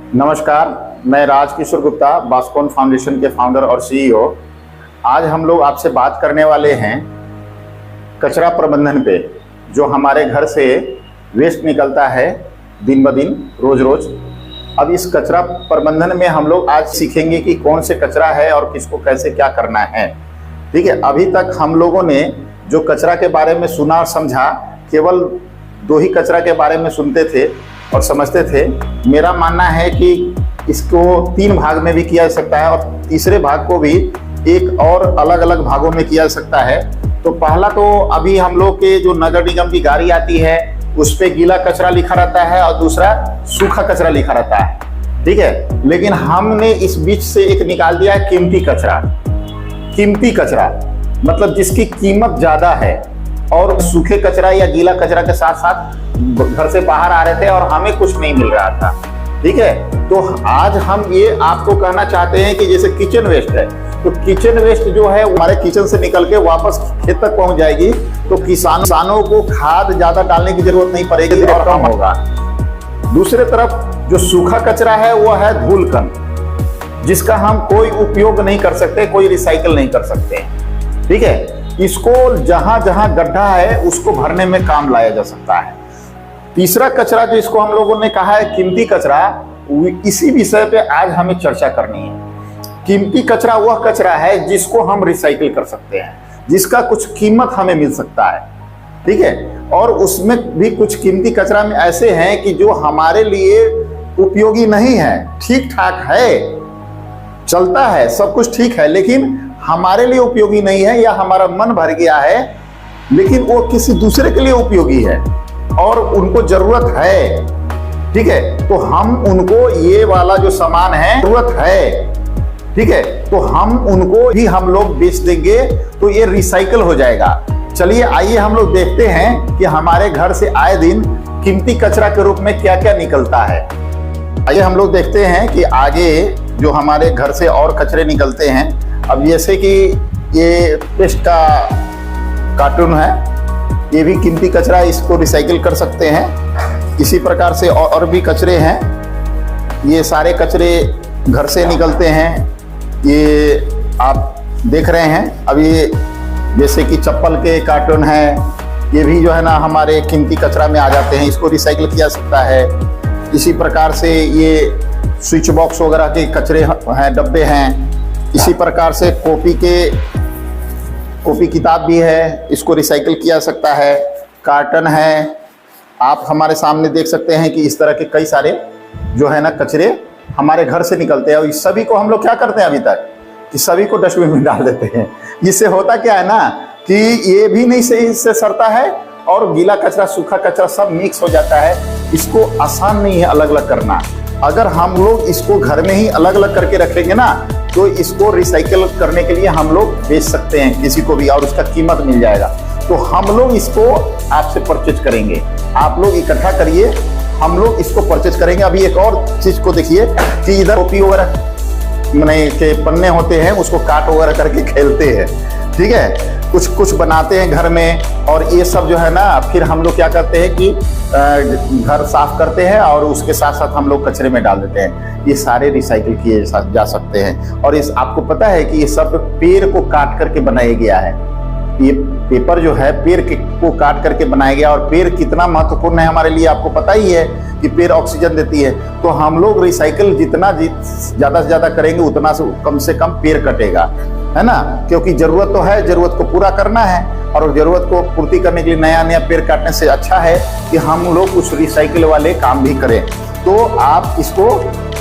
नमस्कार, मैं राजकिशोर गुप्ता, बास्कोन फाउंडेशन के फाउंडर और सीईओ। आज हम लोग आपसे बात करने वाले हैं कचरा प्रबंधन पे। जो हमारे घर से वेस्ट निकलता है दिन ब दिन, रोज रोज। अब इस कचरा प्रबंधन में हम लोग आज सीखेंगे कि कौन से कचरा है और किसको कैसे क्या करना है। ठीक है, अभी तक हम लोगों ने जो कचरा के बारे में सुना और समझा, केवल दो ही कचरा के बारे में सुनते थे और समझते थे। मेरा मानना है कि इसको 3 भाग में भी किया जा सकता है और तीसरे भाग को भी एक और अलग अलग भागों में किया जा सकता है। तो पहला तो अभी हम लोग के जो नगर निगम की गाड़ी आती है उस पे गीला कचरा लिखा रहता है और दूसरा सूखा कचरा लिखा रहता है। ठीक है, लेकिन हमने इस बीच से एक निकाल दिया है कीमती कचरा। कीमती कचरा मतलब जिसकी कीमत ज्यादा है और सूखे कचरा या गीला कचरा के साथ साथ घर से बाहर आ रहे थे और हमें कुछ नहीं मिल रहा था। ठीक है, तो आज हम ये आपको कहना चाहते हैं कि जैसे किचन वेस्ट है, तो किचन वेस्ट जो है हमारे किचन से निकल के वापस खेत तक पहुंच जाएगी, तो किसानों को खाद ज्यादा डालने की जरूरत नहीं पड़ेगी और कम होगा। दूसरे तरफ जो सूखा कचरा है वो है धूलकण, जिसका हम कोई उपयोग नहीं कर सकते, कोई रिसाइकल नहीं कर सकते। ठीक है, इसको जहां जहां गड्ढा है उसको भरने में काम लाया जा सकता है। तीसरा कचरा जो इसको हम लोगों ने कहा है कीमती कचरा, इसी विषय पे आज हमें चर्चा करनी है। कीमती कचरा वह कचरा है जिसको हम रिसाइकिल कर सकते हैं, जिसका कुछ कीमत हमें मिल सकता है। ठीक है, और उसमें भी कुछ कीमती कचरा में ऐसे हैं कि जो हमारे लिए उपयोगी नहीं है। ठीक ठाक है, चलता है, सब कुछ ठीक है, लेकिन हमारे लिए उपयोगी नहीं है, या हमारा मन भर गया है लेकिन वो किसी दूसरे के लिए उपयोगी है और उनको जरूरत है। ठीक है, तो हम उनको ये वाला जो सामान है जरूरत है, ठीक है, तो हम उनको ही हम लोग बेच देंगे, तो ये रिसाइकल हो जाएगा। चलिए आइए हम लोग देखते हैं कि हमारे घर से आए दिन कीमती कचरा के रूप में क्या क्या निकलता है। आइए हम लोग देखते हैं कि आगे जो हमारे घर से और कचरे निकलते हैं। अब जैसे कि ये पेस्ट का कार्टून है, ये भी कीमती कचरा, इसको रिसाइकिल कर सकते हैं। इसी प्रकार से और भी कचरे हैं, ये सारे कचरे घर से निकलते हैं। ये आप देख रहे हैं। अब ये जैसे कि चप्पल के कार्टून हैं, ये भी जो है ना हमारे कीमती कचरा में आ जाते हैं, इसको रिसाइकिल किया जा सकता है। इसी प्रकार से ये स्विच बॉक्स वगैरह के कचरे हैं, डब्बे हैं। इसी प्रकार से कॉपी किताब भी है, इसको रिसाइकिल किया जा सकता है। कार्टन है, आप हमारे सामने देख सकते हैं कि इस तरह के कई सारे जो है ना कचरे हमारे घर से निकलते हैं। और इस सभी को हम लोग क्या करते हैं अभी तक, कि सभी को डस्टबिन में डाल देते हैं। इससे होता क्या है ना कि ये भी नहीं सही से सड़ता है और गीला कचरा सूखा कचरा सब मिक्स हो जाता है। इसको आसान नहीं है अलग अलग करना। अगर हम लोग इसको घर में ही अलग अलग करके रखेंगे ना, तो इसको रिसाइकिल करने के लिए हम लोग बेच सकते हैं किसी को भी, और उसका कीमत मिल जाएगा। तो हम लोग इसको आपसे परचेज करेंगे, आप लोग इकट्ठा करिए, हम लोग इसको परचेज करेंगे। अभी एक और चीज को देखिए कि इधर कॉपी वगैरह मैंने के पन्ने होते हैं, उसको काट वगैरह करके खेलते हैं। ठीक है, कुछ बनाते हैं घर में, और ये सब जो है ना फिर हम लोग क्या करते हैं कि घर साफ करते हैं और उसके साथ साथ हम लोग कचरे में डाल देते हैं। ये सारे रिसाइकिल किए जा सकते हैं। और इस आपको पता है कि ये सब पेड़ को काट करके बनाया गया है। ये पेपर जो है पेड़ को काट करके बनाया गया, और पेड़ कितना महत्वपूर्ण है हमारे लिए आपको पता ही है कि पेड़ ऑक्सीजन देती है। तो हम लोग रिसाइकिल जितना ज़्यादा से ज़्यादा करेंगे उतना से कम पेड़ कटेगा, है ना। क्योंकि जरूरत तो है, जरूरत को पूरा करना है, और जरूरत को पूर्ति करने के लिए नया नया पेड़ काटने से अच्छा है कि हम लोग कुछ रिसाइकिल वाले काम भी करें। तो आप इसको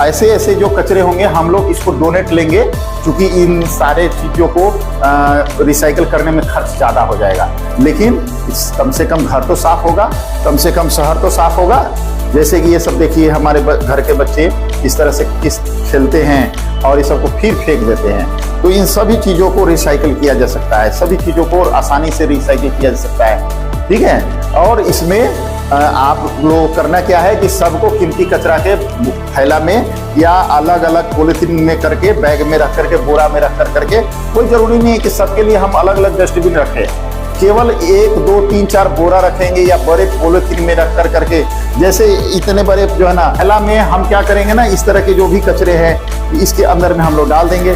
ऐसे जो कचरे होंगे हम लोग इसको डोनेट लेंगे, क्योंकि इन सारे चीज़ों को रिसाइकिल करने में खर्च ज़्यादा हो जाएगा। लेकिन कम से कम घर तो साफ होगा, कम से कम शहर तो साफ होगा। जैसे कि ये सब देखिए हमारे घर के बच्चे इस तरह से खेलते हैं और ये सबको फिर फेंक देते हैं। तो इन सभी चीज़ों को रिसाइकिल किया जा सकता है, सभी चीज़ों को आसानी से रिसाइकिल किया जा सकता है। ठीक है, और इसमें आप लोग करना क्या है कि सबको कीमती कचरा के थैला में या अलग अलग पॉलिथीन में करके, बैग में रख करके, बोरा में रख करके, कोई जरूरी नहीं है कि सबके लिए हम अलग अलग डस्टबिन रखें। केवल 1 2 3 4 बोरा रखेंगे या बड़े पॉलिथीन में रख कर करके, जैसे इतने बड़े जो है ना थैला में हम क्या करेंगे ना, इस तरह के जो भी कचरे हैं इसके अंदर में हम लोग डाल देंगे,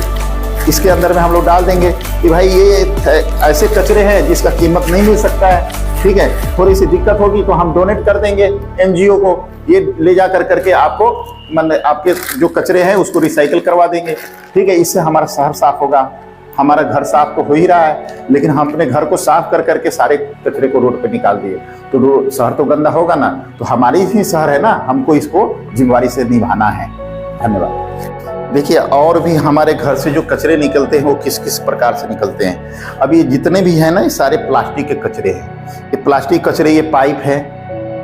इसके अंदर में हम लोग डाल देंगे कि भाई ये ऐसे कचरे हैं जिसका कीमत नहीं मिल सकता है, ठीक है, थोड़ी सी दिक्कत होगी तो हम डोनेट कर देंगे एनजीओ को, ये ले जा कर करके आपको आपके जो कचरे हैं उसको रिसाइकिल करवा देंगे, ठीक है। इससे हमारा शहर साफ होगा, हमारा घर साफ तो हो ही रहा है, लेकिन हम अपने घर को साफ कर करके सारे कचरे को रोड पे निकाल दिए तो शहर तो गंदा होगा ना, तो हमारी ही शहर है ना, हमको इसको जिम्मेवारी से निभाना है। धन्यवाद। देखिए, और भी हमारे घर से जो कचरे निकलते हैं वो किस किस प्रकार से निकलते हैं। अब ये जितने भी हैं ना, ये सारे प्लास्टिक के कचरे हैं। ये प्लास्टिक कचरे, ये पाइप है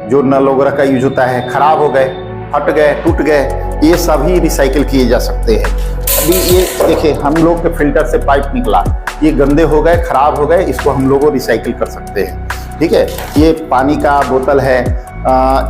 जो नल वगैरह का यूज होता है, खराब हो गए, फट गए, टूट गए, ये सभी रिसाइकिल किए जा सकते हैं। अभी ये देखिए, हम लोग के फिल्टर से पाइप निकला, ये गंदे हो गए, खराब हो गए, इसको हम लोग रिसाइकिल कर सकते हैं, ठीक है। ये पानी का बोतल है,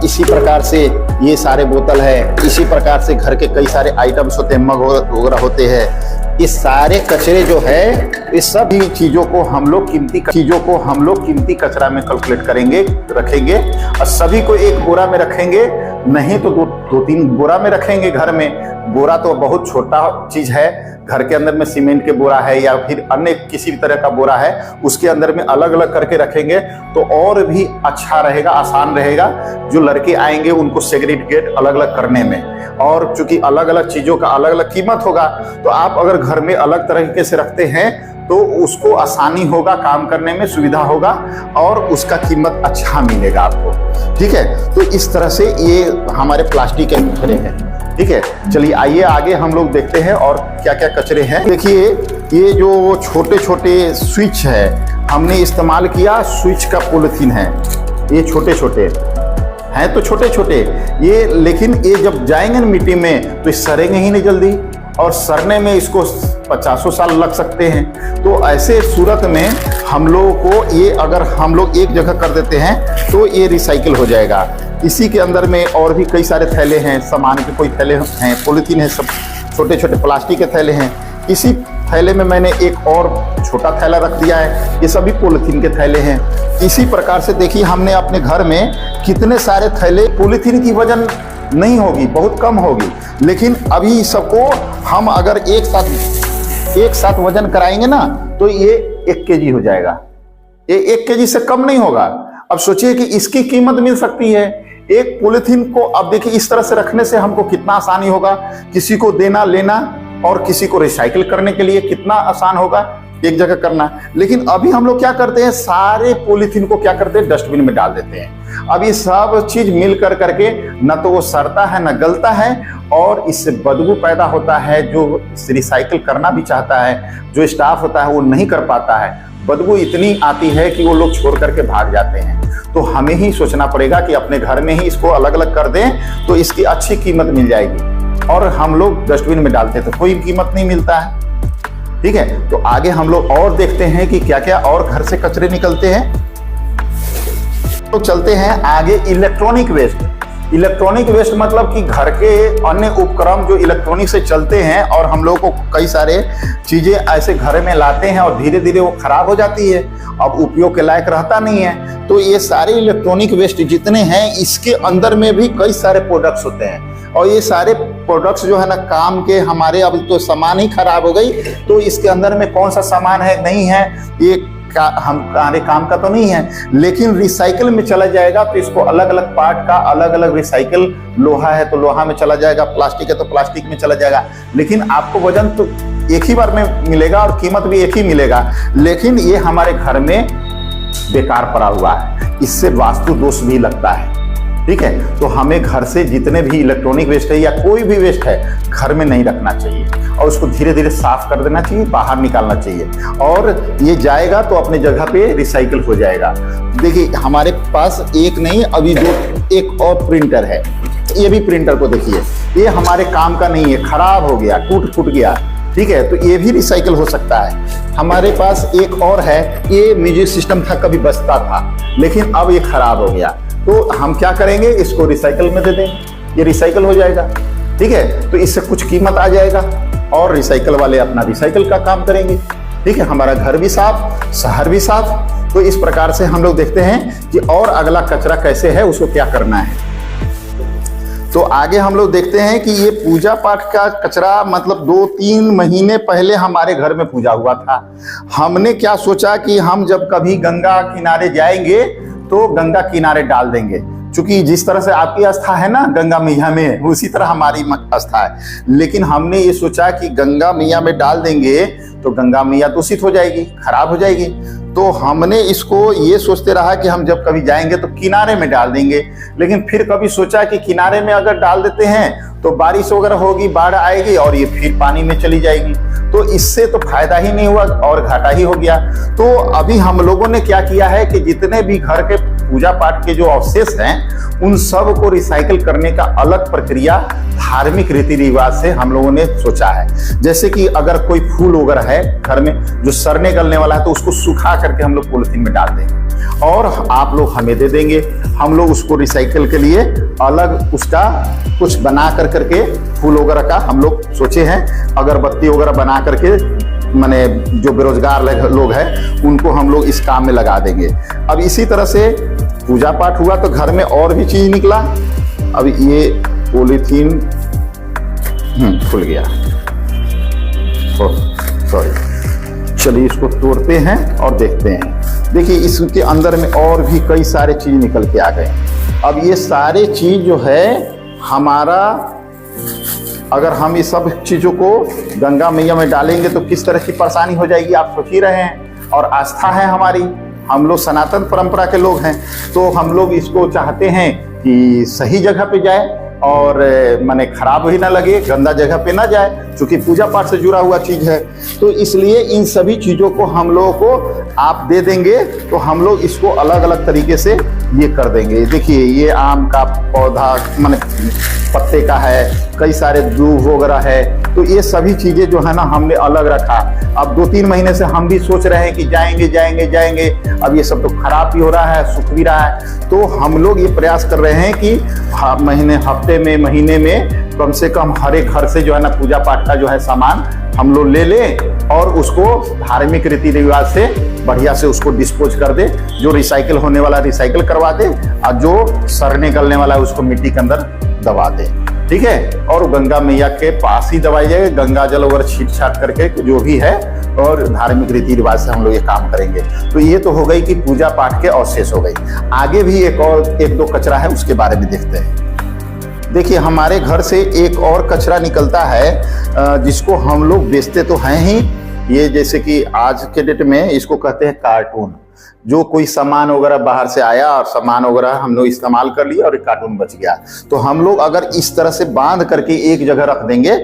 इसी प्रकार से ये सारे बोतल है, इसी प्रकार से घर के कई सारे आइटम्स होते हैं, मग वगैरह होते हैं। ये सारे कचरे जो है, इस सभी चीज़ों को हम लोग कीमती कचरा में कैलकुलेट करेंगे, रखेंगे और सभी को एक बोरा में रखेंगे, नहीं तो दो तीन बोरा में रखेंगे। घर में बोरा तो बहुत छोटा चीज़ है, घर के अंदर में सीमेंट के बोरा है या फिर अन्य किसी भी तरह का बोरा है, उसके अंदर में अलग अलग करके रखेंगे तो और भी अच्छा रहेगा, आसान रहेगा। जो लड़के आएंगे उनको सेग्रीगेट अलग अलग करने में, और चूंकि अलग अलग चीज़ों का अलग अलग कीमत होगा, तो आप अगर घर में अलग तरीके से रखते हैं तो उसको आसानी होगा, काम करने में सुविधा होगा और उसका कीमत अच्छा मिलेगा आपको, ठीक है। तो इस तरह से ये हमारे प्लास्टिक के कचरे हैं, ठीक है। चलिए आइए आगे हम लोग देखते हैं और क्या क्या कचरे हैं। देखिए, ये जो छोटे छोटे स्विच है, हमने इस्तेमाल किया स्विच का पॉलिथीन है, ये छोटे छोटे हैं तो छोटे छोटे ये, लेकिन ये जब जाएंगे ना मिट्टी में तो सड़ेंगे ही नहीं जल्दी, और सड़ने में इसको 50 साल लग सकते हैं। तो ऐसे सूरत में हम लोगों को ये, अगर हम लोग एक जगह कर देते हैं तो ये रिसाइकिल हो जाएगा। इसी के अंदर में और भी कई सारे थैले हैं, सामान के कोई थैले हैं, पॉलीथीन है, सब छोटे छोटे प्लास्टिक के थैले हैं। इसी थैले में मैंने एक और छोटा थैला रख दिया है, ये सभी पॉलीथीन के थैले हैं। इसी प्रकार से देखिए, हमने अपने घर में कितने सारे थैले, पॉलीथीन की वजन नहीं होगी, बहुत कम होगी, लेकिन अभी सबको हम अगर एक साथ वजन कराएंगे ना तो ये 1 kg हो जाएगा, ये 1 kg से कम नहीं होगा। अब सोचिए कि इसकी कीमत मिल सकती है एक पॉलीथीन को। अब देखिए, इस तरह से रखने से हमको कितना आसानी होगा, किसी को देना लेना और किसी को रिसाइकिल करने के लिए कितना आसान होगा एक जगह करना। लेकिन अभी हम लोग क्या करते हैं, सारे पॉलीथीन को क्या करते हैं, डस्टबिन में डाल देते हैं। अब ये सब चीज मिल कर करके न तो वो सड़ता है न गलता है, और इससे बदबू पैदा होता है। जो रिसाइकिल करना भी चाहता है, जो स्टाफ होता है वो नहीं कर पाता है, बदबू इतनी आती है कि वो लोग छोड़ करके भाग जाते हैं। तो हमें ही सोचना पड़ेगा कि अपने घर में ही इसको अलग अलग कर दें तो इसकी अच्छी कीमत मिल जाएगी। और हम लोग डस्टबिन में डालते तो कोई कीमत नहीं मिलता है, ठीक है। तो आगे हम लोग और देखते हैं कि क्या क्या और घर से कचरे निकलते हैं। तो चलते हैं आगे। Electronic waste. इलेक्ट्रॉनिक वेस्ट मतलब कि घर के अन्य उपकरण जो इलेक्ट्रॉनिक से चलते हैं, और हम लोग को कई सारे चीजें ऐसे घर में लाते हैं और धीरे धीरे वो खराब हो जाती है, अब उपयोग के लायक रहता नहीं है। तो ये सारे इलेक्ट्रॉनिक वेस्ट जितने हैं, इसके अंदर में भी कई सारे प्रोडक्ट्स होते हैं, और ये सारे प्रोडक्ट्स जो है ना काम के हमारे, अब तो सामान ही खराब हो गई तो इसके अंदर में कौन सा सामान है नहीं है, ये हमारे काम का तो नहीं है, लेकिन रिसाइकिल में चला जाएगा तो इसको अलग अलग पार्ट का अलग अलग रिसाइकिल, लोहा है तो लोहा में चला जाएगा, प्लास्टिक है तो प्लास्टिक में चला जाएगा। लेकिन आपको वजन तो एक ही बार में मिलेगा और कीमत भी एक ही मिलेगा, लेकिन ये हमारे घर में बेकार पड़ा हुआ है, इससे वास्तु दोष भी लगता है, ठीक है। तो हमें घर से जितने भी इलेक्ट्रॉनिक वेस्ट है या कोई भी वेस्ट है घर में नहीं रखना चाहिए, और उसको धीरे धीरे साफ कर देना चाहिए, बाहर निकालना चाहिए, और ये जाएगा तो अपने जगह पे रिसाइकिल हो जाएगा। देखिए, हमारे पास एक नहीं, अभी एक और प्रिंटर है, ये भी प्रिंटर को देखिए, ये हमारे काम का नहीं है, खराब हो गया, टूट फूट गया, ठीक है, तो ये भी रिसाइकिल हो सकता है। हमारे पास एक और है, ये म्यूजिक सिस्टम था, कभी बजता था, लेकिन अब ये खराब हो गया, तो हम क्या करेंगे, इसको रिसाइकिल में दे दें, ये रिसाइकिल हो जाएगा, ठीक है। तो इससे कुछ कीमत आ जाएगा और रिसाइकिल वाले अपना रिसाइकिल का काम करेंगे, ठीक है। हमारा घर भी साफ, शहर भी साफ, तो इस प्रकार से हम लोग देखते हैं कि और अगला कचरा कैसे है, उसको क्या करना है। तो आगे हम लोग देखते हैं कि ये पूजा पाठ का कचरा मतलब 2-3 महीने पहले हमारे घर में पूजा हुआ था। हमने क्या सोचा कि हम जब कभी गंगा किनारे जाएंगे तो गंगा किनारे डाल देंगे, क्योंकि जिस तरह से आपकी आस्था है ना गंगा मैया में, उसी तरह हमारी आस्था है। लेकिन हमने ये सोचा कि गंगा मैया में डाल देंगे तो गंगा मैया दूषित हो जाएगी, खराब हो जाएगी। तो हमने इसको ये सोचते रहा कि हम जब कभी जाएंगे तो किनारे में डाल देंगे। लेकिन फिर कभी सोचा कि किनारे में अगर डाल देते हैं तो बारिश वगैरह होगी, बाढ़ आएगी और ये फिर पानी में चली जाएगी, तो इससे तो फायदा ही नहीं हुआ और घाटा ही हो गया। तो अभी हम लोगों ने क्या किया है कि जितने भी घर के पूजा पाठ के जो अवशेष हैं उन सब को रिसाइकिल करने का अलग प्रक्रिया धार्मिक रीति रिवाज से हम लोगों ने सोचा है। जैसे कि अगर कोई फूल वगैरह है घर में जो सड़ने गलने वाला है तो उसको सुखा करके हम लोग पॉलिथीन में डाल देंगे और आप लोग हमें दे देंगे। हम लोग उसको रिसाइकिल के लिए अलग उसका कुछ बना करके फूल वगैरह का हम लोग सोचे हैं, अगरबत्ती वगैरह बना करके माने जो बेरोजगार लोग हैं उनको हम लोग इस काम में लगा देंगे। अब इसी तरह से पूजा पाठ हुआ तो घर में और भी चीज निकला। अब ये पॉलीथीन खुल गया, सॉरी, चलिए इसको तोड़ते हैं और देखते हैं। देखिए इसके अंदर में और भी कई सारे चीज निकल के आ गए। अब ये सारे चीज जो है हमारा, अगर हम इस सब चीजों को गंगा मैया में डालेंगे तो किस तरह की परेशानी हो जाएगी आप सोच ही रहे हैं। और आस्था है हमारी, हम लोग सनातन परंपरा के लोग हैं, तो हम लोग इसको चाहते हैं कि सही जगह पे जाए और माने खराब ही ना लगे, गंदा जगह पे ना जाए, क्योंकि पूजा पाठ से जुड़ा हुआ चीज है। तो इसलिए इन सभी चीजों को हम लोगों को आप दे देंगे तो हम लोग इसको अलग अलग तरीके से ये कर देंगे। देखिए ये आम का पौधा माने पत्ते का है, कई सारे दूब वगैरह है, तो ये सभी चीजें जो है ना हमने अलग रखा। अब 2-3 महीने से हम भी सोच रहे हैं कि जाएंगे जाएंगे जाएंगे, अब ये सब तो खराब भी हो रहा है, सूख भी रहा है। तो हम लोग ये प्रयास कर रहे हैं कि हफ्ते में, महीने में कम से कम हर एक घर से जो है ना पूजा पाठ का जो है सामान हम लोग ले लें और उसको धार्मिक रीति रिवाज से बढ़िया से उसको डिस्पोज कर दे। जो रिसाइकिल होने वाला रिसाइकिल करवा दे और जो सड़ने गलने वाला है उसको मिट्टी के अंदर दबा दे, ठीक है। और गंगा मैया के पास ही दबाई जाए, गंगा जल वगैरह छीट छाट करके जो भी है, और धार्मिक रीति रिवाज से हम लोग ये काम करेंगे। तो ये तो हो गई कि पूजा पाठ के अवशेष हो गई। आगे भी एक दो कचरा है, उसके बारे में देखते हैं। देखिए हमारे घर से एक और कचरा निकलता है जिसको हम लोग बेचते तो हैं ही। ये जैसे कि आज के डेट में इसको कहते हैं कार्टून। जो कोई सामान वगैरह बाहर से आया और सामान वगैरह हम लोग इस्तेमाल कर लिया और एक कार्टून बच गया, तो हम लोग अगर इस तरह से बांध करके एक जगह रख देंगे,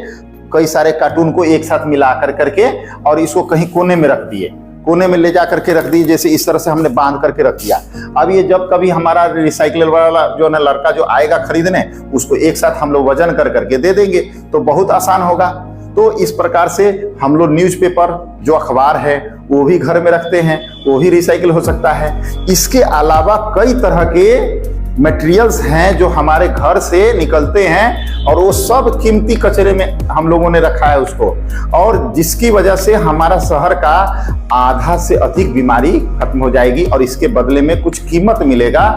कई सारे कार्टून को एक साथ मिला करके और इसको कहीं कोने में रख दिए, कोने में ले जा करके रख दी, जैसे इस तरह से हमने बांध करके रख दिया। अब ये जब कभी हमारा रिसाइकिल वाला जो ना लड़का जो आएगा खरीदने, उसको एक साथ हम लोग वजन कर करके दे देंगे तो बहुत आसान होगा। तो इस प्रकार से हम लोग न्यूज़पेपर जो अखबार है वो भी घर में रखते हैं, वो भी रिसाइकिल हो सकता है। इसके अलावा कई तरह के मटेरियल्स हैं जो हमारे घर से निकलते हैं और वो सब कीमती कचरे में हम लोगों ने रखा है उसको, और जिसकी वजह से हमारा शहर का आधा से अधिक बीमारी खत्म हो जाएगी और इसके बदले में कुछ कीमत मिलेगा।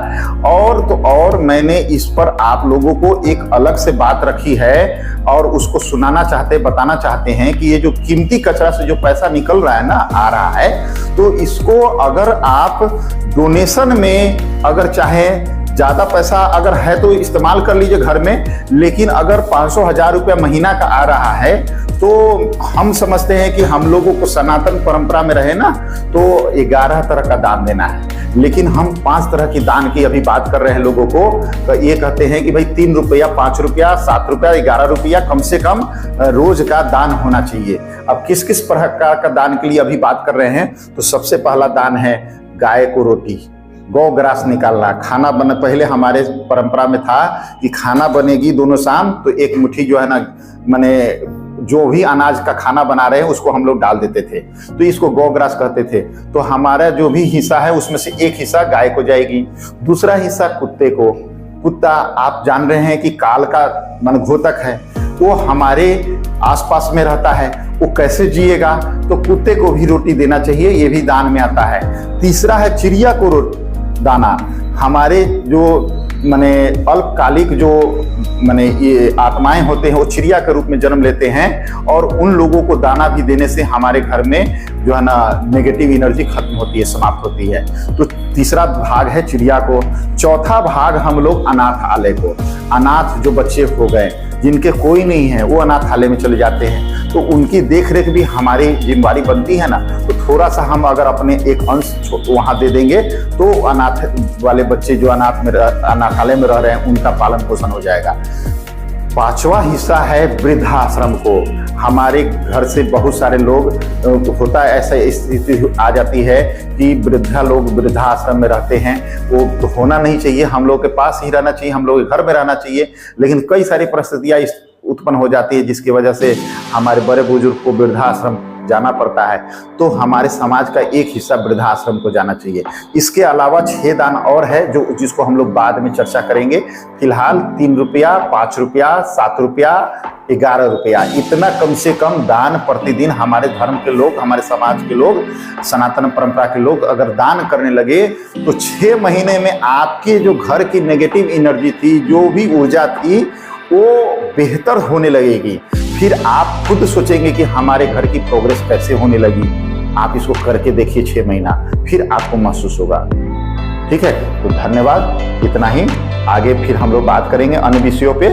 और तो और मैंने इस पर आप लोगों को एक अलग से बात रखी है और उसको सुनाना चाहते, बताना चाहते हैं कि ये जो कीमती कचरा से जो पैसा निकल रहा है ना, आ रहा है, तो इसको अगर आप डोनेशन में अगर चाहे ज्यादा पैसा अगर है तो इस्तेमाल कर लीजिए घर में, लेकिन अगर 500-1000 रुपया महीना का आ रहा है तो हम समझते हैं कि हम लोगों को सनातन परंपरा में रहे ना, तो 11 तरह का दान देना है। लेकिन हम 5 तरह की दान की अभी बात कर रहे हैं लोगों को, तो ये कहते हैं कि भाई 3 रुपया, 5 रुपया, 7 रुपया, 11 रुपया कम से कम रोज का दान होना चाहिए। अब किस किस प्रकार का दान के लिए अभी बात कर रहे हैं, तो सबसे पहला दान है गाय को रोटी, गौ ग्रास निकालना। खाना बने, पहले हमारे परंपरा में था कि खाना बनेगी दोनों शाम तो एक मुट्ठी जो है ना, माने जो भी अनाज का खाना बना रहे हैं उसको हम लोग डाल देते थे, तो इसको गौ ग्रास कहते थे। तो हमारा जो भी हिस्सा है उसमें से एक हिस्सा गाय को जाएगी, दूसरा हिस्सा कुत्ते को। कुत्ता आप जान रहे हैं कि काल का मन घोतक है, वो हमारे आसपास में रहता है वो कैसे जिएगा? तो कुत्ते को भी रोटी देना चाहिए, ये भी दान में आता है। तीसरा है चिड़िया को दाना। हमारे जो माने अल्पकालिक जो माने ये आत्माएं होते हैं वो चिड़िया के रूप में जन्म लेते हैं, और उन लोगों को दाना भी देने से हमारे घर में जो है ना नेगेटिव एनर्जी खत्म होती है, समाप्त होती है। तो तीसरा भाग है चिड़िया को। चौथा भाग हम लोग अनाथालय को, अनाथ जो बच्चे हो गए जिनके कोई नहीं है वो अनाथालय में चले जाते हैं, तो उनकी देख रेख भी हमारी जिम्मेदारी बनती है ना। तो थोड़ा सा हम अगर अपने एक अंश वहाँ दे देंगे तो अनाथ वाले बच्चे जो अनाथालय में रह रहे हैं उनका पालन पोषण हो जाएगा। पांचवा हिस्सा है वृद्धाश्रम को। हमारे घर से बहुत सारे लोग होता है ऐसा स्थिति आ जाती है कि वृद्धा लोग वृद्धाश्रम में रहते हैं। वो तो होना नहीं चाहिए, हम लोग के पास ही रहना चाहिए, हम लोग के घर में रहना चाहिए, लेकिन कई सारी परिस्थितियां उत्पन्न हो जाती है जिसकी वजह से हमारे बड़े बुजुर्ग को वृद्धाश्रम जाना पड़ता है। तो हमारे समाज का एक हिस्सा वृद्धाश्रम को जाना चाहिए। इसके अलावा 6 दान और है जिसको हम लोग बाद में चर्चा करेंगे। फिलहाल 3 रुपया, 5 रुपया, 7 रुपया, 11 रुपया, इतना कम से कम दान प्रतिदिन हमारे धर्म के लोग, हमारे समाज के लोग, सनातन परंपरा के लोग अगर दान करने लगे तो 6 महीने में आपके जो घर की नेगेटिव एनर्जी थी, जो भी ऊर्जा थी, वो बेहतर होने लगेगी। फिर आप खुद सोचेंगे कि हमारे घर की प्रोग्रेस कैसे होने लगी। आप इसको करके देखिए 6 महीना, फिर आपको महसूस होगा। ठीक है, तो धन्यवाद, इतना ही। आगे फिर हम लोग बात करेंगे अन्य विषयों पे।